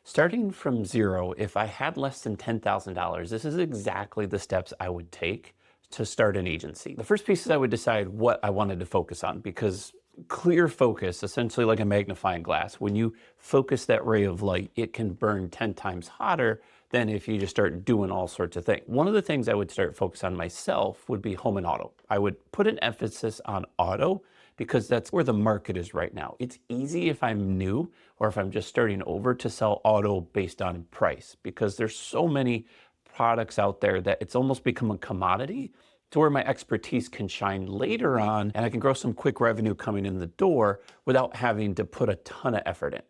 Starting from zero, if I had less than $10,000, this is exactly the steps I would take to start an agency. The first piece is I would decide what I wanted to focus on because clear focus, essentially like a magnifying glass, when you focus that ray of light, it can burn 10 times hotter than if you just start doing all sorts of things. One of the things I would start focus on myself would be home and auto. I would put an emphasis on auto because that's where the market is right now. It's easy if I'm new or if I'm just starting over to sell auto based on price because there's so many products out there that it's almost become a commodity to where my expertise can shine later on and I can grow some quick revenue coming in the door without having to put a ton of effort in.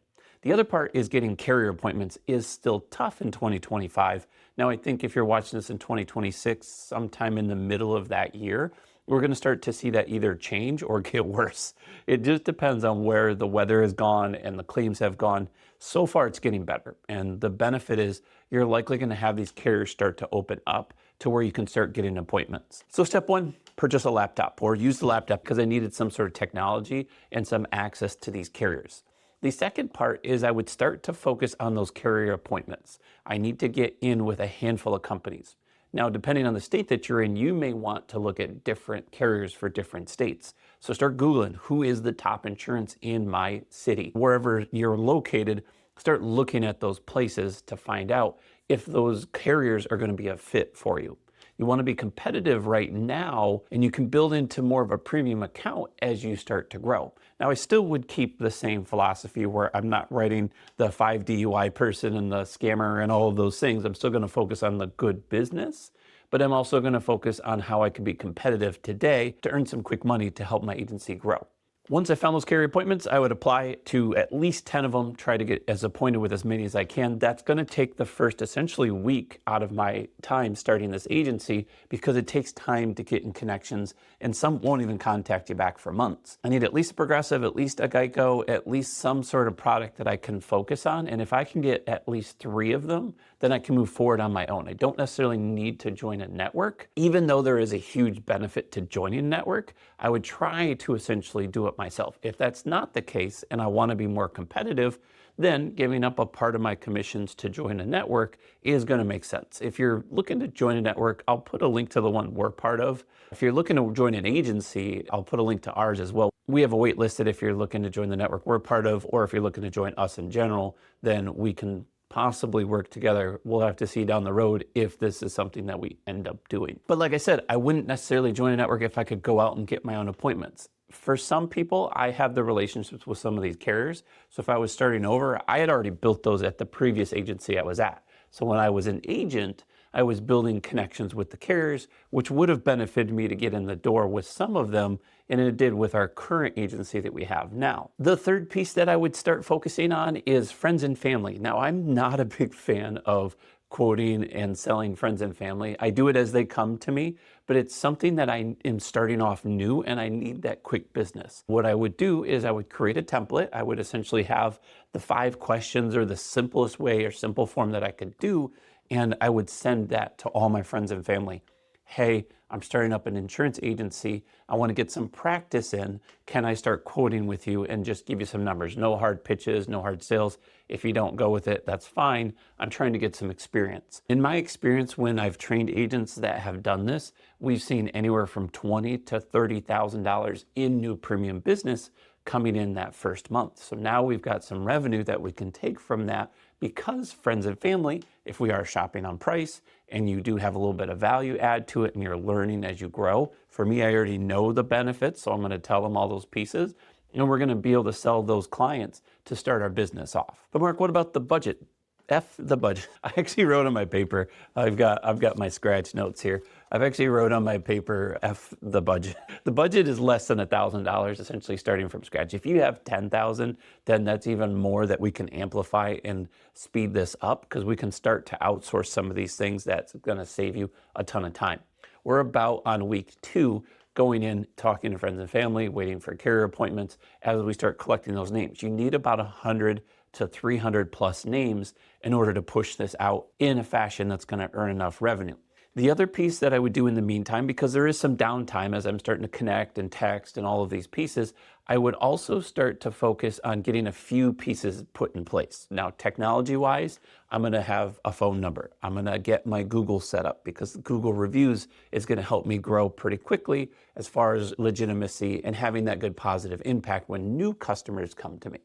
The other part is getting carrier appointments is still tough in 2025. Now, I think if you're watching this in 2026, sometime in the middle of that year, we're going to start to see that either change or get worse. It just depends on where the weather has gone and the claims have gone. So far, it's getting better. And the benefit is you're likely going to have these carriers start to open up to where you can start getting appointments. So step one, purchase a laptop or use the laptop because I needed some sort of technology and some access to these carriers. The second part is I would start to focus on those carrier appointments. I need to get in with a handful of companies. Now, depending on the state that you're in, you may want to look at different carriers for different states. So start Googling who is the top insurance in my city. Wherever you're located, start looking at those places to find out if those carriers are going to be a fit for you. You want to be competitive right now, and you can build into more of a premium account as you start to grow. Now, I still would keep the same philosophy where I'm not writing the 5 DUI person and the scammer and all of those things. I'm still going to focus on the good business, but I'm also going to focus on how I can be competitive today to earn some quick money to help my agency grow. Once I found those carrier appointments, I would apply to at least 10 of them, try to get as appointed with as many as I can. That's going to take the first essentially week out of my time starting this agency because it takes time to get in connections and some won't even contact you back for months. I need at least a Progressive, at least a Geico, at least some sort of product that I can focus on. And if I can get at least 3 of them, then I can move forward on my own. I don't necessarily need to join a network. Even though there is a huge benefit to joining a network, I would try to essentially do it myself. If that's not the case and I want to be more competitive, then giving up a part of my commissions to join a network is going to make sense. If you're looking to join a network, I'll put a link to the one we're part of. If you're looking to join an agency, I'll put a link to ours as well. We have a wait listed if you're looking to join the network we're part of, or if you're looking to join us in general, then we can possibly work together. We'll have to see down the road if this is something that we end up doing. But like I said, I wouldn't necessarily join a network if I could go out and get my own appointments. For some people, I have the relationships with some of these carriers. So if I was starting over, I had already built those at the previous agency I was at. So when I was an agent, I was building connections with the carriers, which would have benefited me to get in the door with some of them, and it did with our current agency that we have now. The third piece that I would start focusing on is friends and family. Now, I'm not a big fan of quoting and selling friends and family. I do it as they come to me, but it's something that I am starting off new and I need that quick business. What I would do is I would create a template. I would essentially have the 5 questions or the simplest way or simple form that I could do, and I would send that to all my friends and family. Hey, I'm starting up an insurance agency. I want to get some practice in. Can I start quoting with you and just give you some numbers? No hard pitches, no hard sales. If you don't go with it, that's fine. I'm trying to get some experience. In my experience, when I've trained agents that have done this, we've seen anywhere from $20,000 to $30,000 in new premium business coming in that first month. So now we've got some revenue that we can take from that because friends and family, if we are shopping on price and you do have a little bit of value add to it and you're learning as you grow. For me, I already know the benefits, so I'm going to tell them all those pieces and we're going to be able to sell those clients to start our business off. But Mark, what about the budget? F the budget. I actually wrote on my paper, I've got my scratch notes here. I've actually wrote on my paper, F the budget. The budget is less than $1,000, essentially starting from scratch. If you have 10,000, then that's even more that we can amplify and speed this up because we can start to outsource some of these things that's gonna save you a ton of time. We're about on week 2, going in, talking to friends and family, waiting for carrier appointments as we start collecting those names. You need about 100 to 300 plus names in order to push this out in a fashion that's going to earn enough revenue. The other piece that I would do in the meantime, because there is some downtime as I'm starting to connect and text and all of these pieces, I would also start to focus on getting a few pieces put in place. Now, technology-wise, I'm going to have a phone number. I'm going to get my Google set up because Google reviews is going to help me grow pretty quickly as far as legitimacy and having that good positive impact when new customers come to me.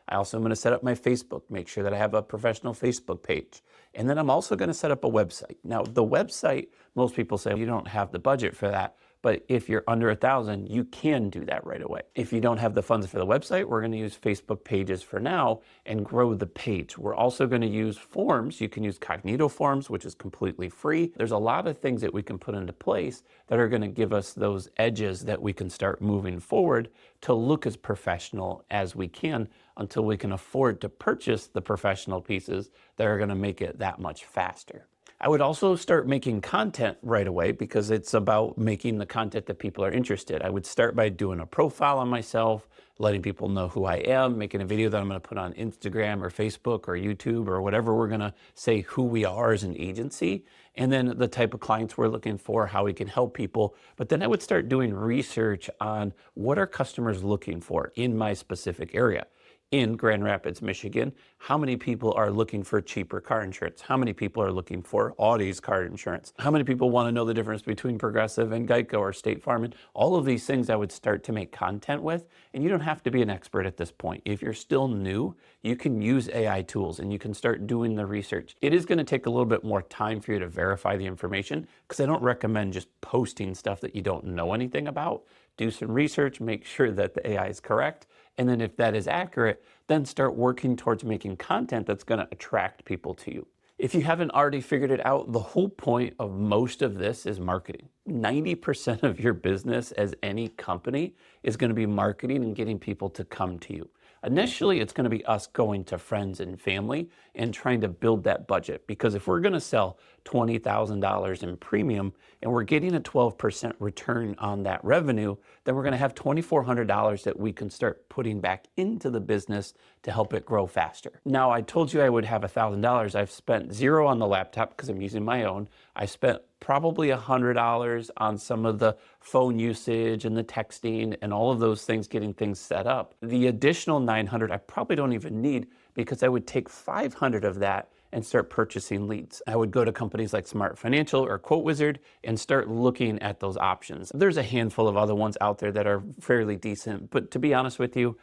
I also am going to set up my Facebook, make sure that I have a professional Facebook page. And then I'm also going to set up a website. Now, the website, most people say you don't have the budget for that. But if you're under 1,000, you can do that right away. If you don't have the funds for the website, we're going to use Facebook pages for now and grow the page. We're also going to use forms. You can use Cognito forms, which is completely free. There's a lot of things that we can put into place that are going to give us those edges that we can start moving forward to look as professional as we can until we can afford to purchase the professional pieces that are going to make it that much faster. I would also start making content right away because it's about making the content that people are interested. I would start by doing a profile on myself, letting people know who I am, making a video that I'm going to put on Instagram or Facebook or YouTube or whatever we're going to say who we are as an agency, and then the type of clients we're looking for, how we can help people. But then I would start doing research on what are customers looking for in my specific area. In Grand Rapids, Michigan, how many people are looking for cheaper car insurance? How many people are looking for Audi's car insurance? How many people want to know the difference between Progressive and Geico or State Farm? And all of these things I would start to make content with. And you don't have to be an expert at this point. If you're still new, you can use AI tools and you can start doing the research. It is going to take a little bit more time for you to verify the information because I don't recommend just posting stuff that you don't know anything about. Do some research, make sure that the AI is correct. And then if that is accurate, then start working towards making content that's going to attract people to you. If you haven't already figured it out, the whole point of most of this is marketing. 90% of your business as any company is going to be marketing and getting people to come to you. Initially, it's going to be us going to friends and family and trying to build that budget. Because if we're going to sell $20,000 in premium and we're getting a 12% return on that revenue, then we're going to have $2,400 that we can start putting back into the business to help it grow faster. Now, I told you I would have $1,000. I've spent zero on the laptop because I'm using my own. I spent probably $100 on some of the phone usage and the texting and all of those things, getting things set up. The additional $900 I probably don't even need because I would take $500 of that and start purchasing leads. I would go to companies like Smart Financial or Quote Wizard and start looking at those options. There's a handful of other ones out there that are fairly decent, but to be honest with you,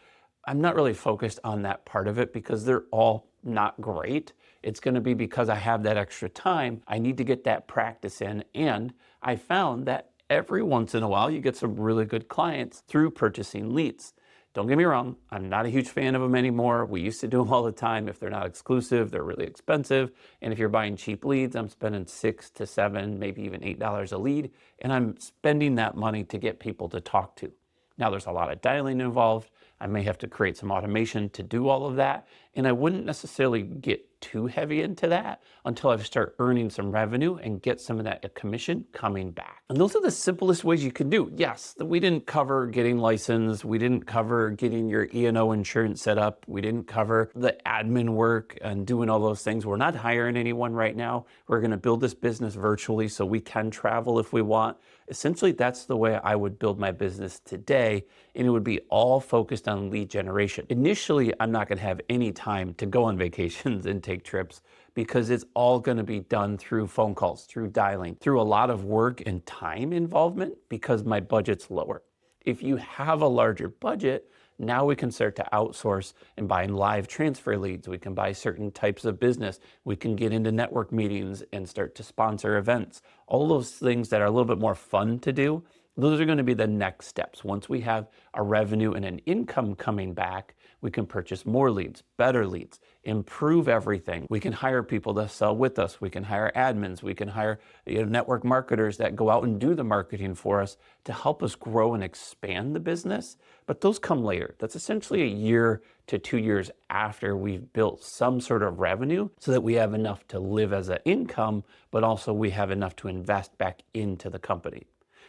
I'm not really focused on that part of it because they're all not great. It's going to be because I have that extra time. I need to get that practice in. And I found that every once in a while, you get some really good clients through purchasing leads. Don't get me wrong, I'm not a huge fan of them anymore. We used to do them all the time. If they're not exclusive, they're really expensive. And if you're buying cheap leads, I'm spending $6 to $7, maybe even $8 a lead. And I'm spending that money to get people to talk to. Now, there's a lot of dialing involved. I may have to create some automation to do all of that. And I wouldn't necessarily get too heavy into that until I start earning some revenue and get some of that commission coming back. And those are the simplest ways you can do. Yes, we didn't cover getting licensed. We didn't cover getting your E&O insurance set up. We didn't cover the admin work and doing all those things. We're not hiring anyone right now. We're going to build this business virtually so we can travel if we want. Essentially, that's the way I would build my business today, and it would be all focused on lead generation. Initially, I'm not going to have any time to go on vacations and take trips because it's all going to be done through phone calls, through dialing, through a lot of work and time involvement because my budget's lower. If you have a larger budget, now we can start to outsource and buy live transfer leads. We can buy certain types of business. We can get into network meetings and start to sponsor events. All those things that are a little bit more fun to do, those are going to be the next steps. Once we have a revenue and an income coming back, we can purchase more leads, better leads, improve everything. We can hire people to sell with us. We can hire admins. We can hire network marketers that go out and do the marketing for us to help us grow and expand the business. But those come later. That's essentially a year to 2 years after we've built some sort of revenue so that we have enough to live as an income, but also we have enough to invest back into the company.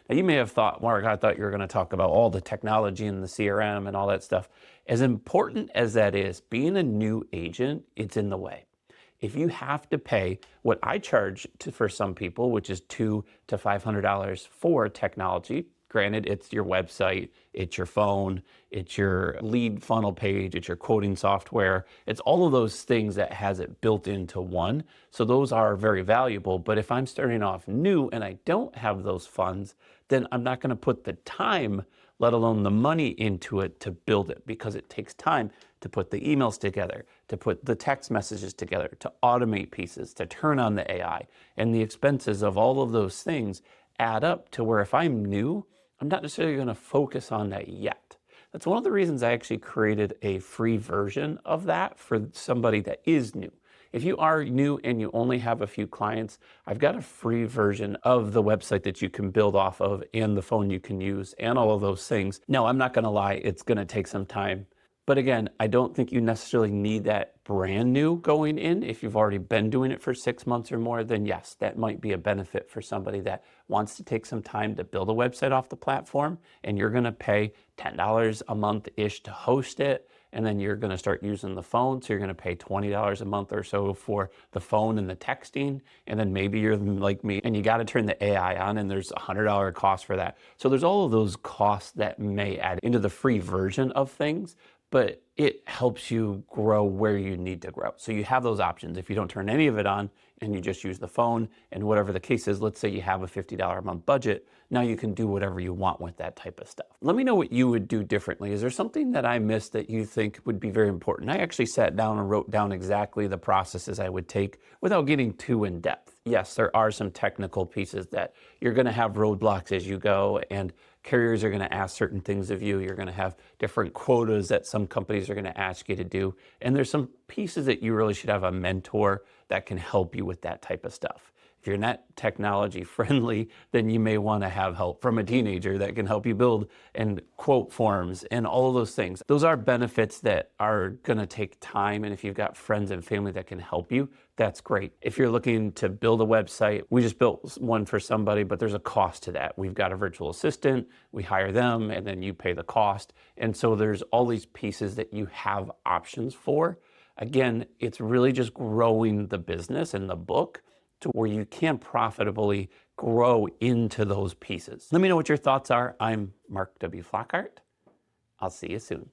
Now, you may have thought, Mark, I thought you were going to talk about all the technology and the CRM and all that stuff. As important as that is, being a new agent, it's in the way. If you have to pay what I charge for some people, which is $200 to $500 for technology, Granted, it's your website, it's your phone, it's your lead funnel page, it's your quoting software. It's all of those things that has it built into one. So those are very valuable. But if I'm starting off new and I don't have those funds, then I'm not going to put the time, let alone the money into it to build it, because it takes time to put the emails together, to put the text messages together, to automate pieces, to turn on the AI. And the expenses of all of those things add up to where if I'm new, I'm not necessarily going to focus on that yet. That's one of the reasons I actually created a free version of that for somebody that is new. If you are new and you only have a few clients, I've got a free version of the website that you can build off of and the phone you can use and all of those things. No, I'm not going to lie, it's going to take some time. But again, I don't think you necessarily need that brand new going in. If you've already been doing it for 6 months or more, then yes, that might be a benefit for somebody that wants to take some time to build a website off the platform, and you're going to pay $10 a month-ish to host it, and then you're going to start using the phone, so you're going to pay $20 a month or so for the phone and the texting, and then maybe you're like me and you got to turn the AI on, and there's a $100 cost for that. So there's all of those costs that may add into the free version of things, but it helps you grow where you need to grow. So you have those options. If you don't turn any of it on and you just use the phone and whatever the case is, let's say you have a $50 a month budget, now you can do whatever you want with that type of stuff. Let me know what you would do differently. Is there something that I missed that you think would be very important? I actually sat down and wrote down exactly the processes I would take without getting too in depth. Yes, there are some technical pieces that you're going to have roadblocks as you go, and carriers are going to ask certain things of you. You're going to have different quotas that some companies are going to ask you to do. And there's some pieces that you really should have a mentor that can help you with that type of stuff. If you're not technology friendly, then you may want to have help from a teenager that can help you build and quote forms and all of those things. Those are benefits that are going to take time. And if you've got friends and family that can help you, that's great. If you're looking to build a website, we just built one for somebody, but there's a cost to that. We've got a virtual assistant, we hire them, and then you pay the cost. And so there's all these pieces that you have options for. Again, it's really just growing the business and the book to where you can profitably grow into those pieces. Let me know what your thoughts are. I'm Mark W. Flockhart. I'll see you soon.